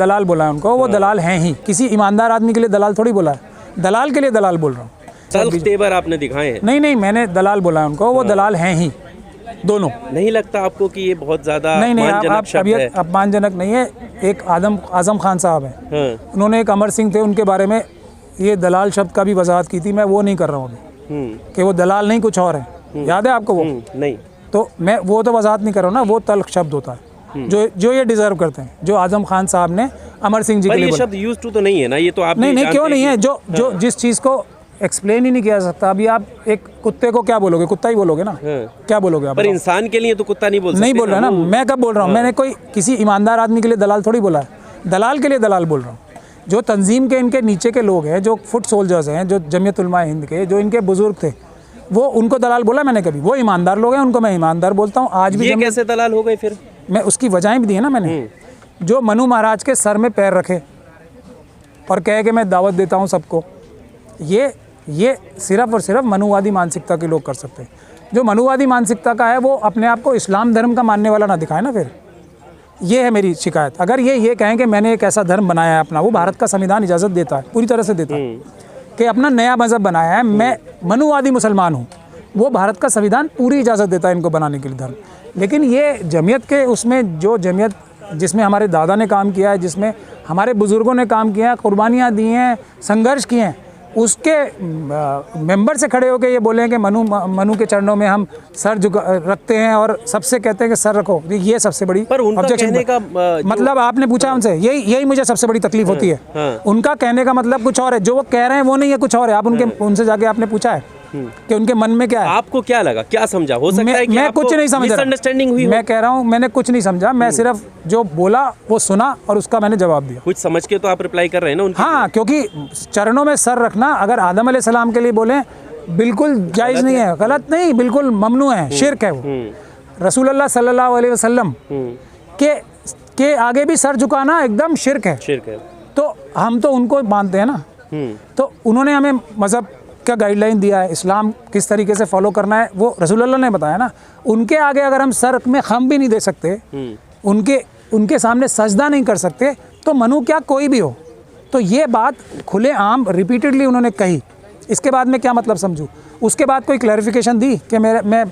दलाल बोला है उनको, वो दलाल हैं ही। किसी ईमानदार आदमी के लिए दलाल थोड़ी बोला है, दलाल के लिए दलाल बोल रहा हूँ। तेवर आपने दिखाए हैं। नहीं, मैंने दलाल बोला है उनको, वो दलाल हैं ही दोनों। नहीं लगता आपको कि ये बहुत ज्यादा नहीं, आप शब्द है? अपमानजनक नहीं है। एक आजम खान साहब हैं, हाँ। उन्होंने एक अमर सिंह थे, उनके बारे में ये दलाल शब्द का भी वजाहत की थी। मैं वो नहीं कर रहा हूँ अभी कि वो दलाल नहीं कुछ और है। याद है आपको वो? नहीं, तो मैं वो तो वजाहत नहीं कर रहा हूँ ना, वो तल्ख शब्द होता है जो ये डिजर्व करते हैं, जो आजम खान साहब ने अमर सिंह जी के लिए बोला। ये शब्द यूज्ड टू तो नहीं है ना, ये तो आप नहीं क्यों नहीं है? जो जिस चीज़ को एक्सप्लेन ही नहीं किया जा सकता। अभी आप एक कुत्ते को क्या बोलोगे? कुत्ता ही बोलोगे ना। क्या बोलोगे आप? पर इंसान के लिए तो कुत्ता नहीं बोल सकते। नहीं बोल रहा ना, मैं कब बोल रहा हूँ? मैंने कोई किसी ईमानदार आदमी के लिए दलाल थोड़ी बोला है, दलाल के लिए दलाल बोल रहा हूँ। जो तंजीम के इनके नीचे के लोग हैं, जो फुट सोल्जर्स हैं, जो जमीयत उलमा हिंद के, जो इनके बुजुर्ग थे, वो उनको दलाल बोला मैंने कभी? वो ईमानदार लोग हैं, उनको मैं ईमानदार बोलता हूँ। आज भी ये कैसे दलाल हो गए फिर? मैं उसकी वजहें भी दी है ना मैंने। जो मनु महाराज के सर में पैर रखे और कहे कि मैं दावत देता हूँ सबको, ये सिर्फ और सिर्फ मनुवादी मानसिकता के लोग कर सकते हैं। जो मनुवादी मानसिकता का है वो अपने आप को इस्लाम धर्म का मानने वाला ना दिखाए ना। फिर ये है मेरी शिकायत। अगर ये कहें कि मैंने एक ऐसा धर्म बनाया है अपना, वो भारत का संविधान इजाज़त देता है, पूरी तरह से देता है कि अपना नया मज़हब बनाया है, मैं मनुवादी मुसलमान हूँ, वो भारत का संविधान पूरी इजाज़त देता है इनको बनाने के लिए धर्म। लेकिन ये जमीयत के उसमें, जो जमीयत जिसमें हमारे दादा ने काम किया है, जिसमें हमारे बुज़ुर्गों ने काम किया है, कुर्बानियाँ दी हैं, संघर्ष किए हैं, उसके मेंबर से खड़े होकर ये बोले हैं कि मनु के चरणों में हम सर रखते हैं और सबसे कहते हैं कि सर रखो। ये सबसे बड़ी कहने का मतलब आपने पूछा उनसे, यही मुझे सबसे बड़ी तकलीफ होती है। उनका कहने का मतलब कुछ और है, जो वो कह रहे हैं वो नहीं है, कुछ और है। आप उनसे जाके आपने पूछा है कि उनके मन में क्या है? आपको क्या लगा, क्या समझा? हो सकता है कि मैं कुछ नहीं समझ रहा, मिसअंडरस्टैंडिंग हुई। मैं कह रहा हूँ मैंने कुछ नहीं समझा, मैं सिर्फ जो बोला वो सुना और उसका मैंने जवाब दिया। कुछ समझ के तो आप रिप्लाई कर रहे हैं ना? हाँ, क्योंकि चरणों में सर रखना अगर आदम अलैहिस्सलाम के लिए बोले बिल्कुल जायज़ नहीं है, गलत नहीं, बिल्कुल ममनू है, शिर्क है वो। रसूल अल्लाह सल्लल्लाहु अलैहि वसल्लम के आगे भी सर झुकाना एकदम शिर्क है। तो हम तो उनको मानते हैं ना। तो उन्होंने हमें मज़हब का गाइडलाइन दिया है, इस्लाम किस तरीके से फॉलो करना है वो रसूलुल्लाह ने बताया ना। उनके आगे अगर हम सर में खम भी नहीं दे सकते, उनके सामने सजदा नहीं कर सकते, तो मनु क्या कोई भी हो। तो ये बात खुले आम रिपीटेडली उन्होंने कही। इसके बाद मैं क्या मतलब समझूँ? उसके बाद कोई क्लैरिफिकेशन दी कि मैं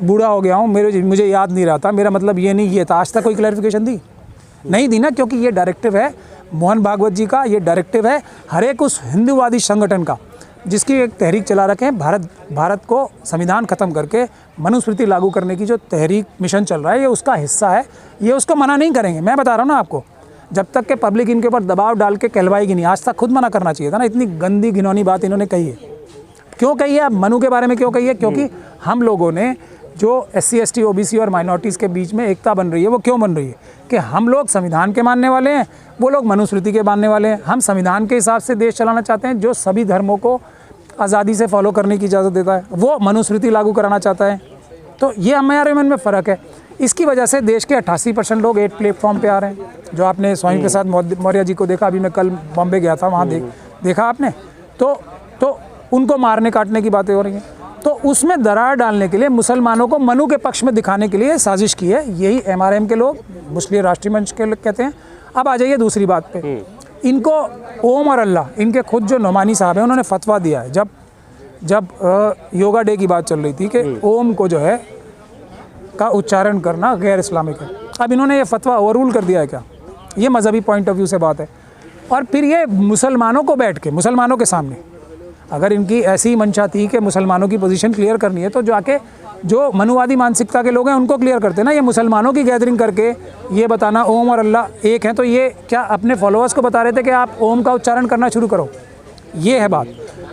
बूढ़ा हो गया हूँ, मुझे याद नहीं रहा था, मेरा मतलब ये नहीं ये था। आज तक कोई क्लैरिफिकेशन दी नहीं दी ना, क्योंकि ये डायरेक्टिव है मोहन भागवत जी का, ये डायरेक्टिव है हर एक उस हिंदूवादी संगठन का जिसकी एक तहरीक चला रखे हैं। भारत को संविधान ख़त्म करके मनुस्मृति लागू करने की जो तहरीक मिशन चल रहा है, ये उसका हिस्सा है। ये उसको मना नहीं करेंगे। मैं बता रहा हूँ ना आपको, जब तक के पब्लिक इनके ऊपर दबाव डाल के कहलवाएगी नहीं। आज तक खुद मना करना चाहिए था ना। इतनी गंदी घिनौनी बात इन्होंने कही है। क्यों कही है? अब मनु के बारे में क्यों कही है? क्योंकि हम लोगों ने जो SC ST OBC और माइनॉरिटीज़ के बीच में एकता बन रही है, वो क्यों बन रही है कि हम लोग संविधान के मानने वाले हैं, वो लोग मनुस्मृति के मानने वाले हैं। हम संविधान के हिसाब से देश चलाना चाहते हैं, जो सभी धर्मों को आज़ादी से फॉलो करने की इजाज़त देता है। वो मनुस्मृति लागू कराना चाहता है। तो ये हमारे मन में फ़र्क है। इसकी वजह से देश के 88% लोग 8 प्लेटफॉर्म पे आ रहे हैं। जो आपने स्वामी प्रसाद मौर्य जी को देखा, अभी मैं कल बॉम्बे गया था, वहाँ देखा आपने, तो उनको मारने काटने की बातें हो रही हैं। तो उसमें दरार डालने के लिए, मुसलमानों को मनु के पक्ष में दिखाने के लिए साजिश की है। यही MRM के लोग, मुस्लिम राष्ट्रीय मंच के लोग कहते हैं। अब आ जाइए दूसरी बात पे। इनको ओम और अल्लाह, इनके खुद जो नोमानी साहब हैं, उन्होंने फतवा दिया है। जब योगा डे की बात चल रही थी कि ओम को जो है का उच्चारण करना गैर इस्लामिक है। अब इन्होंने ये फतवा ओवररूल कर दिया है क्या? ये मजहबी पॉइंट ऑफ व्यू से बात है। और फिर ये मुसलमानों को बैठ के, मुसलमानों के सामने, अगर इनकी ऐसी मंशा थी कि मुसलमानों की पोजीशन क्लियर करनी है, तो जाके जो मनुवादी मानसिकता के लोग हैं उनको क्लियर करते ना। ये मुसलमानों की गैदरिंग करके ये बताना ओम और अल्लाह एक है, तो ये क्या अपने फॉलोअर्स को बता रहे थे कि आप ओम का उच्चारण करना शुरू करो? ये है बात।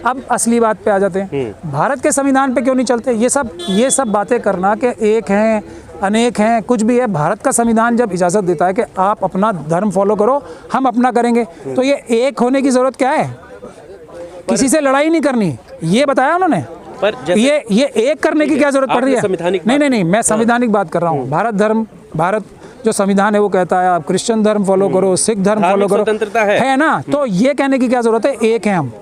अब असली बात पे आ जाते हैं। भारत के संविधान पे क्यों नहीं चलते? ये सब बातें करना कि एक हैं, अनेक हैं, कुछ भी है। भारत का संविधान जब इजाज़त देता है कि आप अपना धर्म फॉलो करो, हम अपना करेंगे, तो ये एक होने की ज़रूरत क्या है? किसी से लड़ाई नहीं करनी, ये बताया उन्होंने। पर ये एक करने की क्या जरूरत पड़ रही है? नहीं, मैं संवैधानिक बात कर रहा हूँ। भारत जो संविधान है वो कहता है आप क्रिश्चियन धर्म फॉलो करो, सिख धर्म फॉलो करो, स्वतंत्रता है ना। तो ये कहने की क्या जरूरत है? एक है हम,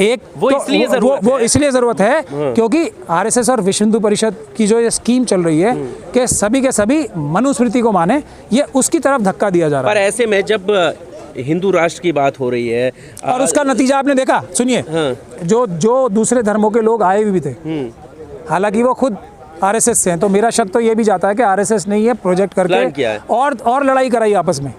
एक वो तो इसलिए जरूरत वो है। इसलिए ज़रूरत है क्योंकि आरएसएस और विश्व हिंदू परिषद की जो ये स्कीम चल रही है कि सभी के सभी मनुस्मृति को माने, ये उसकी तरफ धक्का दिया जा रहा पर है। ऐसे में जब हिंदू राष्ट्र की बात हो रही है और उसका नतीजा आपने देखा, सुनिए, जो दूसरे धर्मों के लोग आए भी थे, हालांकि वो खुद आरएसएस से हैं, तो मेरा शक तो ये भी जाता है कि आरएसएस ने ये प्रोजेक्ट प्लान किया करके है। और लड़ाई कराई आपस में,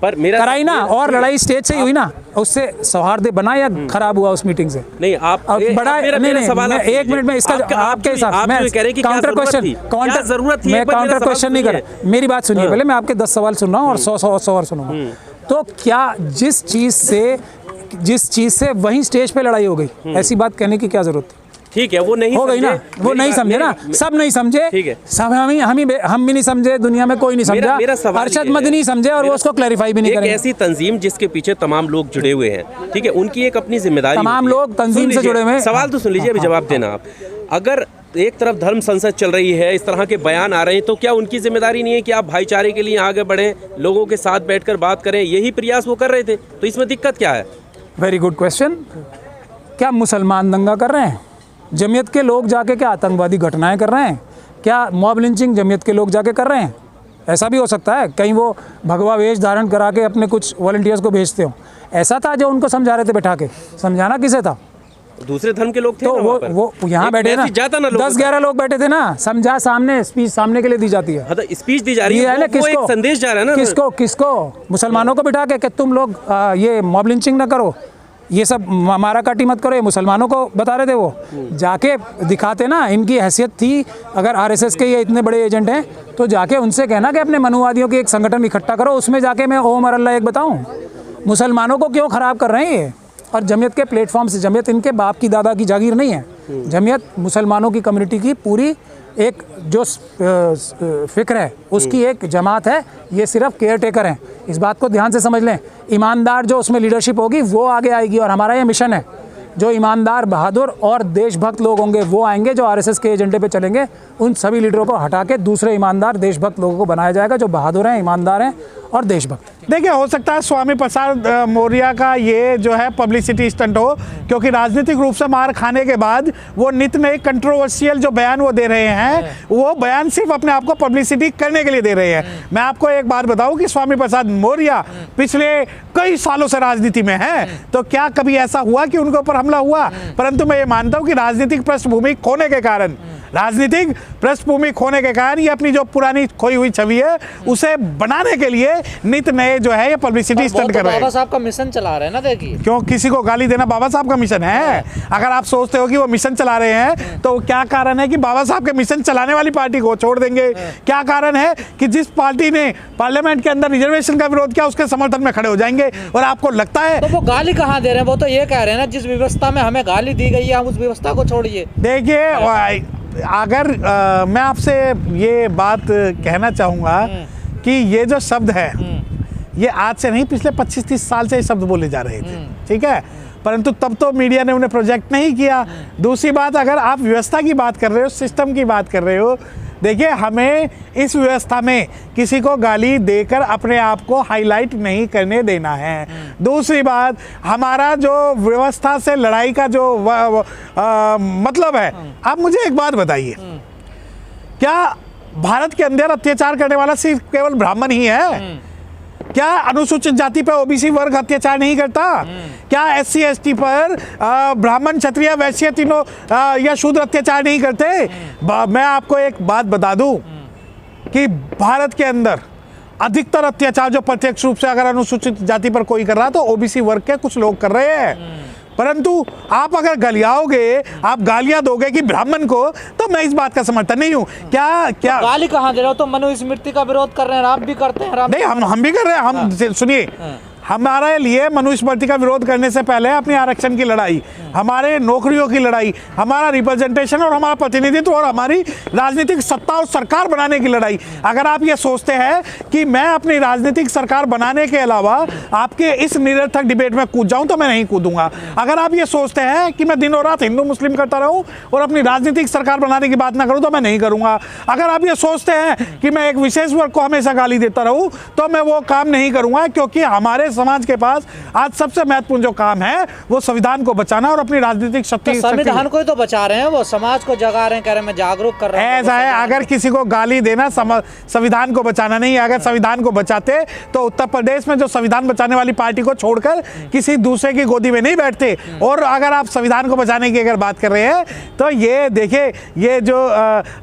पर मेरा कराई ना, और लड़ाई स्टेज से ही हुई ना, उससे सौहार्द बना या खराब हुआ उस मीटिंग से? नहीं, आप अब बड़ा मेरा सवाल मैं आप एक मिनट में इसका आपके हिसाब आप जो कह रहे हैं कि काउंटर क्वेश्चन मैं काउंटर क्वेश्चन नहीं कर रहा, मेरी बात सुनिए पहले, मैं आपके 10 सवाल सुन रहा हूँ और 100 और सुनूंगा। तो क्या जिस चीज से वहीं स्टेज पे लड़ाई हो गई, ऐसी बात कहने की क्या जरूरत थी? ठीक है, वो नहीं हो गई ना, वो नहीं समझे ना, सब नहीं समझे, ठीक है, सब हम भी नहीं समझे, दुनिया में कोई नहीं समझा, अरशद मदनी समझे और वो उसको क्लैरिफाई भी नहीं करेंगे। एक ऐसी तंजीम जिसके पीछे तमाम लोग जुड़े हुए हैं, ठीक है, उनकी एक अपनी जिम्मेदारी, तमाम लोग तंजीम से जुड़े हुए हैं। सवाल तो सुन लीजिए, अभी जवाब देना आप। अगर एक तरफ धर्म संसद चल रही है, इस तरह के बयान आ रहे हैं, तो क्या उनकी जिम्मेदारी नहीं है कि आप भाईचारे के लिए आगे बढ़ें, लोगों के साथ बैठकर बात करें? यही प्रयास वो कर रहे थे, तो इसमें दिक्कत क्या है? Very good question. क्या मुसलमान दंगा कर रहे हैं? जमीयत के लोग जाके क्या आतंकवादी घटनाएं कर रहे हैं? क्या मॉब लिंचिंग जमीयत के लोग जाके कर रहे हैं? ऐसा भी हो सकता है, कहीं वो भगवा वेश धारण करा के अपने कुछ वॉलंटियर्स को भेजते हो। ऐसा था जो उनको समझा रहे थे बैठा के, समझाना किसे था? दूसरे धर्म के लोग थे तो ना, वो यहाँ बैठे ना, 10-11 लोग बैठे थे ना, समझा सामने, स्पीच सामने के लिए दी जाती है। हाँ, तो स्पीच दी जा रही है ना, किसको, एक संदेश जा रहा है ना, किसको मुसलमानों को बिठा के कि तुम लोग ये मॉब लिंचिंग ना करो, ये सब मारा काटी मत करो, ये मुसलमानों को बता रहे थे। वो जाके दिखाते ना, इनकी हैसियत थी, अगर आरएसएस के ये इतने बड़े एजेंट हैं तो जाके उनसे कहना कि अपने मनुवादियों की एक संगठन इकट्ठा करो, उसमें जाके मैं ओम और अल्लाह एक बताऊं। मुसलमानों को क्यों ख़राब कर रहे हैं ये? और जमीयत के प्लेटफॉर्म से, जमीयत इनके बाप की दादा की जागीर नहीं है, जमीयत मुसलमानों की कम्युनिटी की पूरी एक जो फिक्र है उसकी एक जमात है, ये सिर्फ केयर टेकर हैं। इस बात को ध्यान से समझ लें। ईमानदार जो उसमें लीडरशिप होगी वो आगे आएगी, और हमारा ये मिशन है, जो ईमानदार, बहादुर और देशभक्त लोग होंगे वो आएंगे, जो आरएसएस के एजेंडे पे चलेंगे। उन सभी लीडरों को हटा के दूसरे ईमानदार देशभक्त लोगों को बनाया जाएगा, जो बहादुर हैं, ईमानदार हैं और देशभक्त। देखिए, हो सकता है स्वामी प्रसाद मौर्य का ये जो है पब्लिसिटी स्टंट हो, क्योंकि राजनीतिक रूप से मार खाने के बाद वो नित नए कंट्रोवर्शियल जो बयान वो दे रहे हैं, वो बयान सिर्फ अपने आप को पब्लिसिटी करने के लिए दे रहे हैं। मैं आपको एक बात बताऊं कि स्वामी प्रसाद मौर्य पिछले कई सालों से राजनीति में हैं, तो क्या कभी ऐसा हुआ कि उनके ऊपर हमला हुआ? परंतु मैं ये मानता हूं कि राजनीतिक पृष्ठभूमि खोने के कारण, राजनीतिक पृष्ठभूमि खोने के कारण ये अपनी जो पुरानी खोई हुई छवि है उसे बनाने के लिए नित नए जो है ये पब्लिसिटी स्टंट कर रहे हैं। बाबा साहब का मिशन चला रहे हैं ना, देखिए। क्यों किसी को गाली देना बाबा साहब का मिशन है? अगर आप सोचते हो कि वो मिशन चला रहे हैं तो क्या कारण है कि बाबा साहब के मिशन चलाने वाली पार्टी को छोड़ देंगे? क्या कारण है कि जिस पार्टी ने पार्लियामेंट के अंदर रिजर्वेशन का विरोध किया उसके समर्थन में खड़े हो जाएंगे? और आपको लगता है तो वो गाली कहाँ दे रहे हैं? वो तो ये कह रहे हैं ना, जिस व्यवस्था में हमें गाली दी गई है हम उस व्यवस्था को छोड़िए। देखिए, अगर मैं आपसे ये बात कहना चाहूँगा कि ये जो शब्द है ये आज से नहीं, पिछले 25-30 साल से ये शब्द बोले जा रहे थे, ठीक है, परंतु तब तो मीडिया ने उन्हें प्रोजेक्ट नहीं किया। दूसरी बात, अगर आप व्यवस्था की बात कर रहे हो, सिस्टम की बात कर रहे हो, देखिए, हमें इस व्यवस्था में किसी को गाली देकर अपने आप को हाईलाइट नहीं करने देना है। दूसरी बात, हमारा जो व्यवस्था से लड़ाई का जो मतलब है, आप मुझे एक बात बताइए, क्या भारत के अंदर अत्याचार करने वाला सिर्फ केवल ब्राह्मण ही है? क्या अनुसूचित जाति पर ओबीसी वर्ग अत्याचार नहीं करता? क्या SC ST पर ब्राह्मण, क्षत्रिय, वैश्य तीनों या शूद्र अत्याचार नहीं करते? मैं आपको एक बात बता दूं कि भारत के अंदर अधिकतर अत्याचार जो प्रत्यक्ष रूप से अगर अनुसूचित जाति पर कोई कर रहा है तो ओबीसी वर्ग के कुछ लोग कर रहे हैं। परंतु आप अगर गलियाओगे, आप गालियां दोगे कि ब्राह्मण को, तो मैं इस बात का समर्थन नहीं हूं। क्या तो गाली कहाँ दे रहे हो? तो मनुस्मृति का विरोध कर रहे हैं, आप भी करते हैं। नहीं, हम भी कर रहे हैं। हम सुनिए, हमारे लिए मनुस्मृति का विरोध करने से पहले अपने आरक्षण की लड़ाई, हमारे नौकरियों की लड़ाई, हमारा रिप्रेजेंटेशन और हमारा प्रतिनिधित्व और हमारी राजनीतिक सत्ता और सरकार बनाने की लड़ाई। अगर आप ये सोचते हैं कि मैं अपनी राजनीतिक सरकार बनाने के अलावा आपके इस निरर्थक डिबेट में कूद जाऊं, तो मैं नहीं कूदूंगा। अगर आप ये सोचते हैं कि मैं दिनों रात हिंदू मुस्लिम करता रहूं और अपनी राजनीतिक सरकार बनाने की बात ना करूं, तो मैं नहीं करूंगा। अगर आप ये सोचते हैं कि मैं एक विशेष वर्ग को हमेशा गाली देता रहूं, तो मैं वो काम नहीं करूंगा, क्योंकि हमारे समाज के पास आज सबसे महत्वपूर्ण जो काम है वो संविधान को बचाना और अपनी राजनीतिक शक्ति तो संविधान को ही तो बचा रहे हैं, वो समाज को जगा रहे हैं, कह रहे हैं मैं जागरूक कर रहे हैं। ऐसा है, अगर किसी को गाली देना संविधान को बचाना नहीं है। अगर संविधान को बचाते तो उत्तर प्रदेश में जो संविधान बचाने वाली पार्टी को छोड़कर किसी दूसरे की गोदी में नहीं बैठते। और अगर आप संविधान को बचाने की अगर बात कर रहे हैं तो ये देखिए, ये जो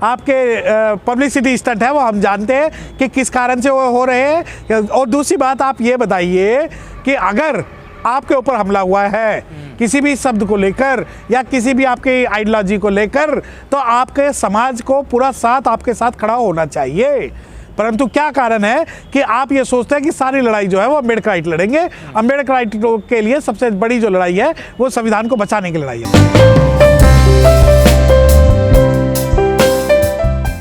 आपके पब्लिसिटी स्टंट है वो हम जानते हैं कि किस कारण से वो हो रहे हैं। और दूसरी बात आप ये बताइए कि अगर आपके ऊपर हमला हुआ है किसी भी शब्द को लेकर या किसी भी आपके आइडियोलॉजी को लेकर, तो आपके समाज को पूरा साथ आपके साथ खड़ा होना चाहिए। परंतु क्या कारण है कि आप ये सोचते हैं कि सारी लड़ाई जो है वो अम्बेडकराइट लड़ेंगे। अम्बेडकराइट के लिए सबसे बड़ी जो लड़ाई है वो संविधान को बचाने की लड़ाई है।